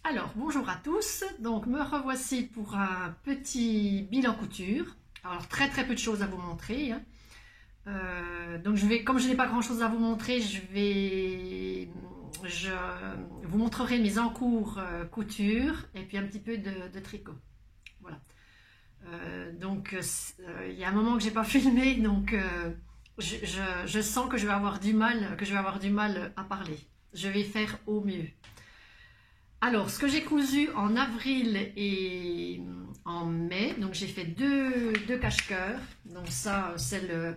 Alors, bonjour à tous, donc me revoici pour un petit bilan couture. Alors, très peu de choses à vous montrer, hein. Donc, comme je n'ai pas grand chose à vous montrer, je vous montrerai mes encours couture et puis un petit peu de tricot. Voilà. Il y a un moment que j'ai pas filmé, donc je sens que je vais avoir du mal à parler. Je vais faire au mieux. Alors, ce que j'ai cousu en avril et en mai, donc j'ai fait deux cache-cœurs. Donc ça, c'est le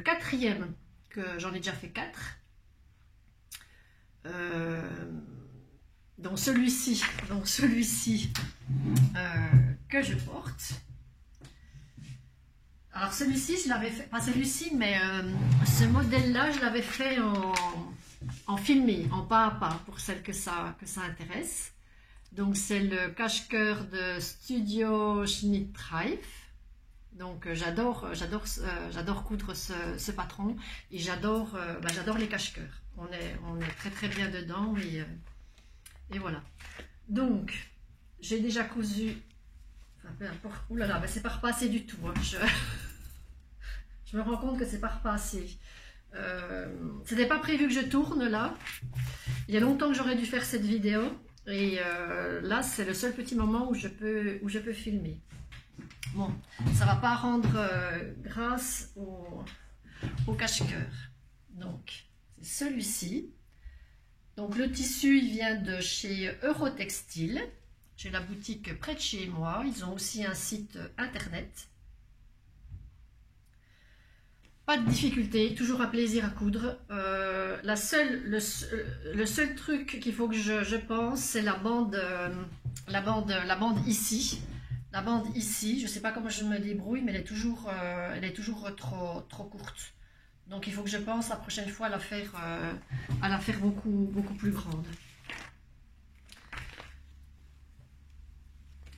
quatrième que j'en ai déjà fait 4. Donc celui-ci que je porte. Alors celui-ci, je l'avais fait, pas celui-ci, mais ce modèle-là, je l'avais fait en filmé, en pas à pas, pour celles que ça intéresse. Donc c'est le cache-cœur de Studio Schnittreif. Donc j'adore coudre ce patron et j'adore les cache-cœurs. On est très bien dedans et voilà. Donc j'ai déjà cousu. Enfin, peu importe. Ouh là là, c'est pas repassé du tout, hein. Je me rends compte que c'est pas repassé. C'était pas prévu que je tourne là. Il y a longtemps que j'aurais dû faire cette vidéo et là c'est le seul petit moment où je peux filmer. Bon, ça va pas rendre grâce au cache-cœur. Donc c'est celui-ci. Donc le tissu il vient de chez Eurotextile. J'ai la boutique près de chez moi. Ils ont aussi un site internet. Pas de difficulté, toujours un plaisir à coudre. Le seul truc qu'il faut que je pense, c'est la bande ici. La bande ici, je ne sais pas comment je me débrouille, mais elle est toujours trop courte. Donc il faut que je pense la prochaine fois à la faire beaucoup plus grande.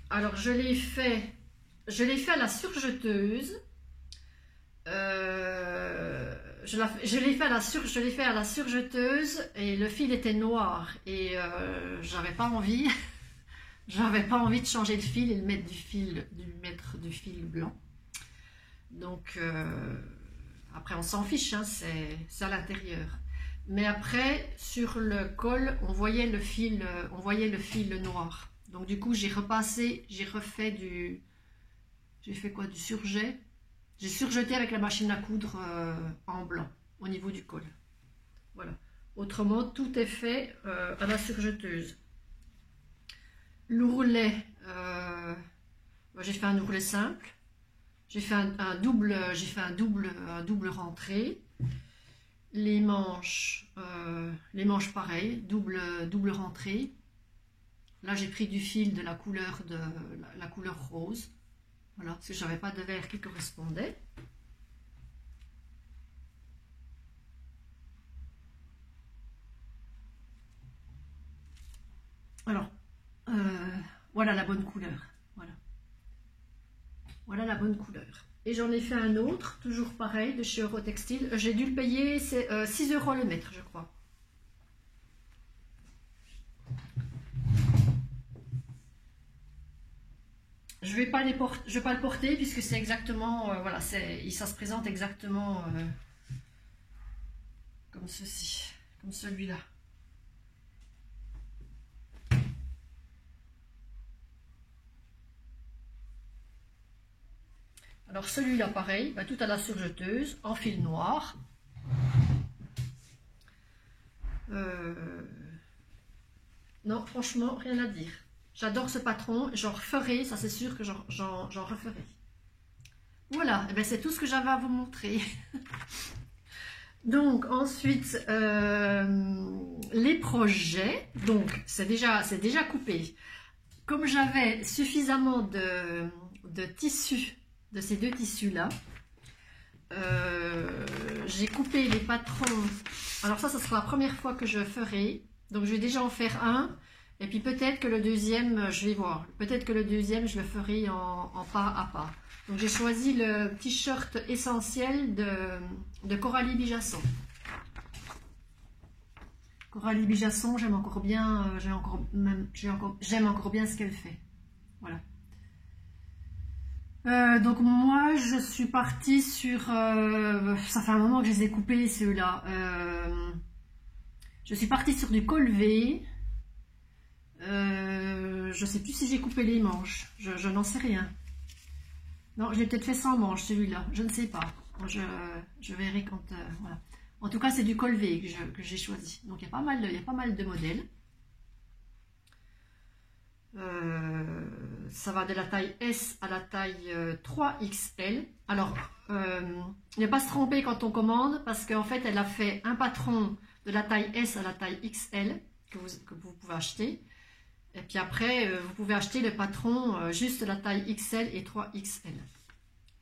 Alors je l'ai fait à la surjeteuse. Je l'ai fait à la surjeteuse et le fil était noir et j'avais pas envie de changer le fil et de mettre du fil blanc. Donc après on s'en fiche, hein, c'est à l'intérieur. Mais après sur le col on voyait le fil noir. Donc du coup j'ai refait du surjet. J'ai surjeté avec la machine à coudre en blanc au niveau du col. Voilà. Autrement, tout est fait à la surjeteuse. L'ourlet, j'ai fait un ourlet simple. J'ai fait un double rentrée. Les manches pareil, double rentrée. Là, j'ai pris du fil de la couleur rose. Voilà, parce que je n'avais pas de vert qui correspondait. Alors, voilà la bonne couleur. Voilà la bonne couleur. Et j'en ai fait un autre, toujours pareil, de chez Eurotextile. J'ai dû le payer, c'est 6 € le mètre, je crois. Je vais pas le porter puisque c'est exactement, voilà, ça se présente exactement comme ceci, comme celui-là. Alors celui-là pareil, tout à la surjeteuse, en fil noir. Non, franchement, rien à dire. J'adore ce patron, j'en referai, ça c'est sûr que j'en referai. Voilà, et bien c'est tout ce que j'avais à vous montrer. Donc ensuite, les projets, donc c'est déjà coupé. Comme j'avais suffisamment de tissus, de ces deux tissus-là, j'ai coupé les patrons. Alors ça sera la première fois que je ferai. Donc je vais déjà en faire un. Et puis peut-être que le deuxième, je vais voir. Peut-être que le deuxième, je le ferai en pas à pas. Donc j'ai choisi le t-shirt essentiel de Coralie Bijasson. Coralie Bijasson, j'aime encore bien, j'aime encore bien ce qu'elle fait. Voilà. Donc moi je suis partie sur, ça fait un moment que je les ai coupés ceux-là. Je suis partie sur du col V. Je sais plus si j'ai coupé les manches, je n'en sais rien. Non, j'ai peut-être fait sans manches celui-là, je ne sais pas. Je verrai quand, voilà. En tout cas, c'est du col V que j'ai choisi. Donc il y a pas mal de modèles. Ça va de la taille S à la taille 3XL. Alors, ne pas se tromper quand on commande, parce qu'en fait, elle a fait un patron de la taille S à la taille XL que vous pouvez acheter. Et puis après, vous pouvez acheter le patron juste la taille XL et 3XL.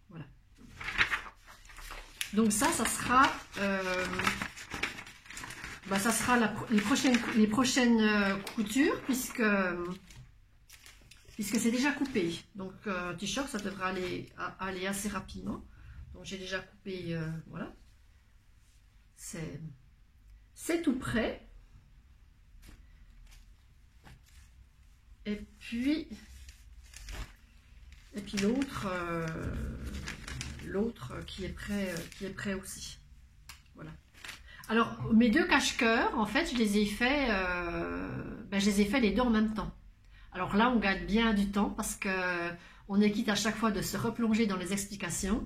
Voilà. Donc ça sera, les prochaines coutures, puisque c'est déjà coupé. Donc t-shirt, ça devrait aller assez rapidement. Donc j'ai déjà coupé, voilà. C'est tout prêt. Et puis l'autre qui est prêt aussi. Voilà. Alors mes deux cache-cœurs, en fait, je les ai fait les deux en même temps. Alors là, on gagne bien du temps parce que on est quitte à chaque fois de se replonger dans les explications.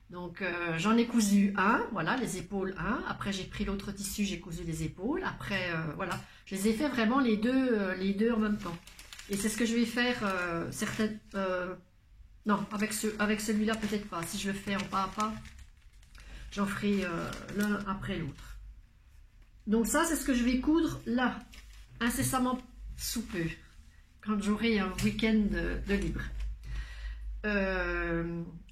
Donc j'en ai cousu un, voilà, les épaules un. Après j'ai pris l'autre tissu, j'ai cousu les épaules. Après voilà, je les ai fait vraiment les deux en même temps. Et c'est ce que je vais faire, non, avec celui-là peut-être pas. Si je le fais en pas à pas, j'en ferai l'un après l'autre. Donc ça, c'est ce que je vais coudre là, incessamment sous peu, quand j'aurai un week-end de libre.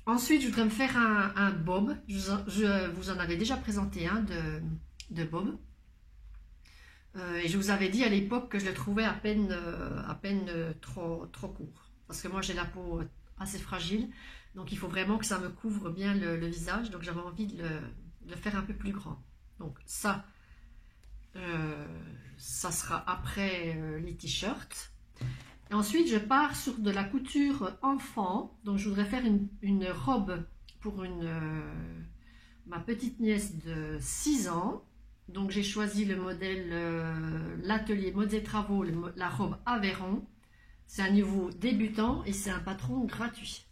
Ensuite, je voudrais me faire un bob. Je vous en avais déjà présenté un de bob. Et je vous avais dit à l'époque que je le trouvais à peine trop court. Parce que moi j'ai la peau assez fragile. Donc il faut vraiment que ça me couvre bien le visage. Donc j'avais envie de le faire un peu plus grand. Donc ça sera après les t-shirts. Et ensuite je pars sur de la couture enfant. Donc je voudrais faire une robe pour ma petite nièce de 6 ans. Donc j'ai choisi le modèle, l'atelier Modes et Travaux, la robe Aveyron. C'est un niveau débutant et c'est un patron gratuit.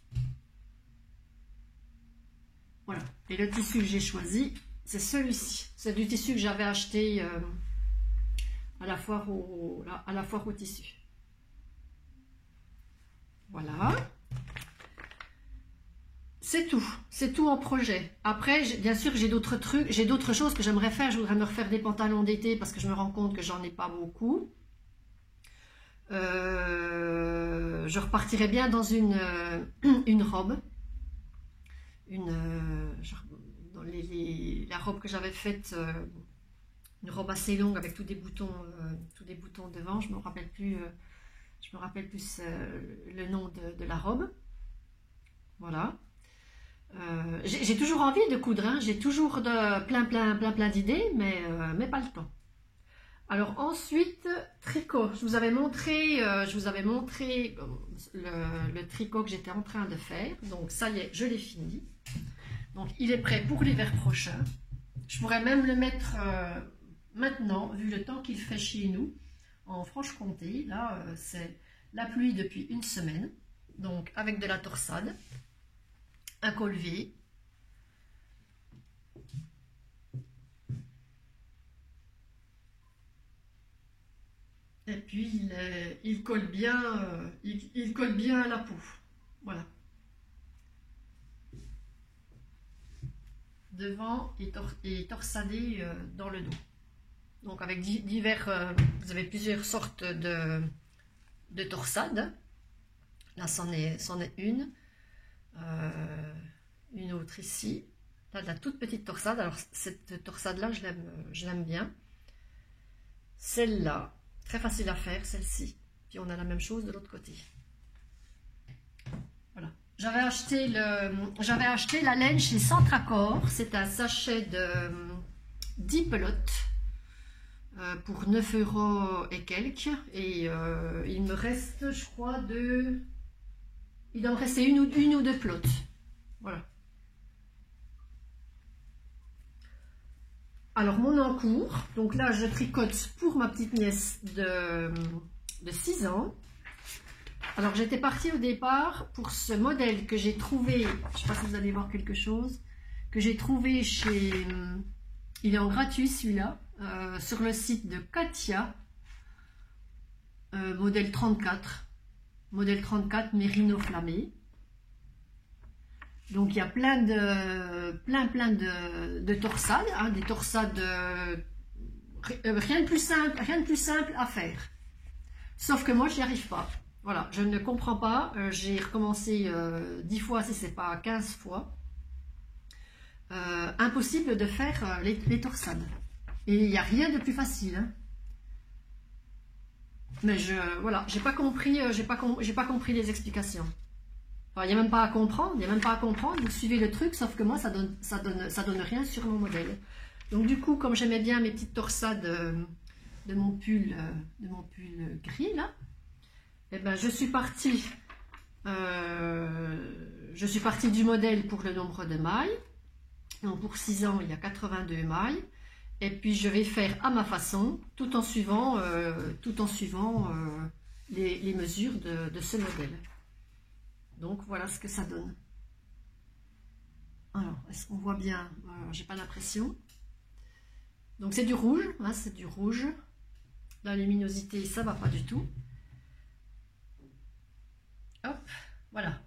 Voilà. Et le tissu que j'ai choisi, c'est celui-ci. C'est du tissu que j'avais acheté à la foire au tissu. Voilà. C'est tout en projet. Après, bien sûr, j'ai d'autres trucs, j'ai d'autres choses que j'aimerais faire. Je voudrais me refaire des pantalons d'été parce que je me rends compte que j'en ai pas beaucoup. Je repartirai bien dans une robe. La robe que j'avais faite, une robe assez longue avec tous des boutons devant. Je me rappelle plus le nom de la robe. Voilà. J'ai toujours envie de coudre, hein. J'ai toujours plein d'idées, mais pas le temps. Alors ensuite, tricot. Je vous avais montré le tricot que j'étais en train de faire. Donc ça y est, je l'ai fini. Donc il est prêt pour l'hiver prochain. Je pourrais même le mettre maintenant, vu le temps qu'il fait chez nous, en Franche-Comté. Là, c'est la pluie depuis une semaine. Donc avec de la torsade. Un col V. Et puis il colle bien, il colle bien à la peau. Voilà. Devant et torsadé dans le dos. Donc avec divers, vous avez plusieurs sortes de torsades. Là, c'en est une. Une autre ici, là de la toute petite torsade. Alors cette torsade là je l'aime bien. Celle-là, très facile à faire, celle-ci. Puis on a la même chose de l'autre côté. Voilà. J'avais acheté la laine chez Centracor. C'est un sachet de 10 pelotes. pour 9 € et quelques. Et il me reste, je crois, il doit me rester une ou deux plots. Voilà. Alors, mon encours, donc là, je tricote pour ma petite nièce de 6 ans. Alors, j'étais partie au départ pour ce modèle que j'ai trouvé, je ne sais pas si vous allez voir quelque chose, que j'ai trouvé chez, il est en gratuit celui-là, sur le site de Katia, modèle 34 Mérino Flammé. Donc il y a plein de torsades, hein, des torsades, rien de plus simple à faire. Sauf que moi je n'y arrive pas. Voilà, je ne comprends pas. J'ai recommencé 10 fois, si c'est pas 15 fois. Impossible de faire les torsades. Et il n'y a rien de plus facile. Hein. Mais voilà, j'ai pas compris les explications. Enfin, il n'y a même pas à comprendre, vous suivez le truc, sauf que moi ça donne rien sur mon modèle. Donc du coup, comme j'aimais bien mes petites torsades de mon pull gris là, et ben je suis partie du modèle pour le nombre de mailles. Donc pour 6 ans, il y a 82 mailles. Et puis je vais faire à ma façon, tout en suivant les mesures de ce modèle. Donc voilà ce que ça donne. Alors, est-ce qu'on voit bien? J'ai pas l'impression. Donc c'est du rouge, hein, c'est du rouge. La luminosité, ça va pas du tout. Hop, voilà.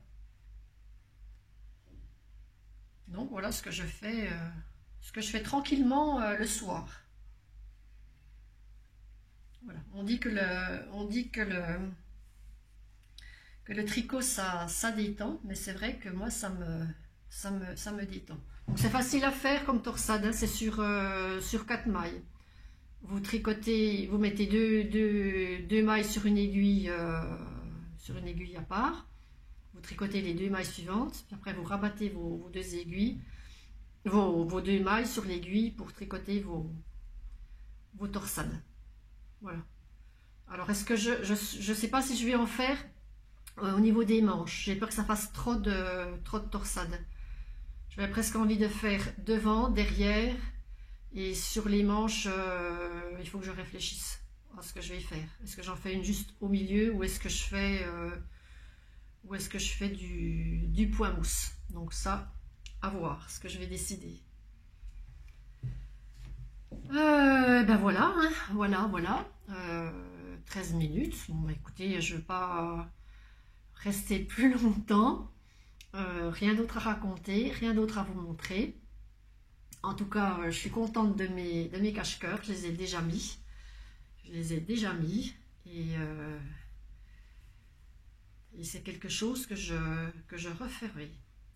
Donc voilà ce que je fais tranquillement le soir. Voilà. On dit que le tricot ça détend, mais c'est vrai que moi ça me détend. Donc c'est facile à faire comme torsade, hein, c'est sur 4 mailles. Vous tricotez, vous mettez deux mailles sur une aiguille à part. Vous tricotez les 2 mailles suivantes, puis après vous rabattez vos 2 aiguilles, vos 2 mailles sur l'aiguille pour tricoter vos torsades. Voilà. Alors est-ce que je sais pas si je vais en faire au niveau des manches. J'ai peur que ça fasse trop de torsades. J'avais presque envie de faire devant, derrière, et sur les manches, il faut que je réfléchisse à ce que je vais faire. Est-ce que j'en fais une juste au milieu ou est-ce que je fais du point mousse? Donc ça, à voir, ce que je vais décider. Ben voilà, hein, voilà. 13 minutes. Bon, écoutez, je ne veux pas rester plus longtemps. Rien d'autre à raconter, rien d'autre à vous montrer. En tout cas, je suis contente de mes cache-cœurs. Je les ai déjà mis. Et c'est quelque chose que je referai.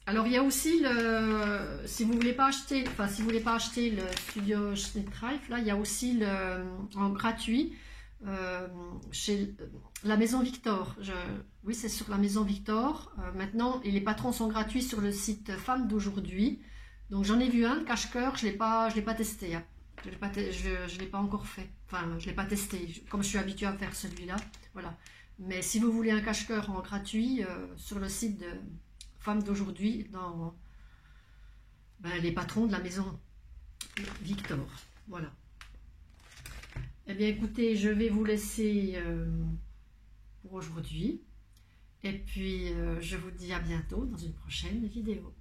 Alors il y a aussi si vous voulez pas acheter le Studio Schnittreif, là il y a aussi en gratuit chez la Maison Victor. Oui, c'est sur la Maison Victor. Maintenant, et les patrons sont gratuits sur le site Femmes d'aujourd'hui. Donc j'en ai vu un, le cache-cœur, je l'ai pas testé. Hein. Je l'ai pas encore fait. Enfin, je l'ai pas testé. Comme je suis habituée à faire celui-là, voilà. Mais si vous voulez un cache-cœur en gratuit sur le site de Femmes d'aujourd'hui, dans les patrons de la Maison Victor, voilà. Eh bien écoutez, je vais vous laisser pour aujourd'hui. Et puis je vous dis à bientôt dans une prochaine vidéo.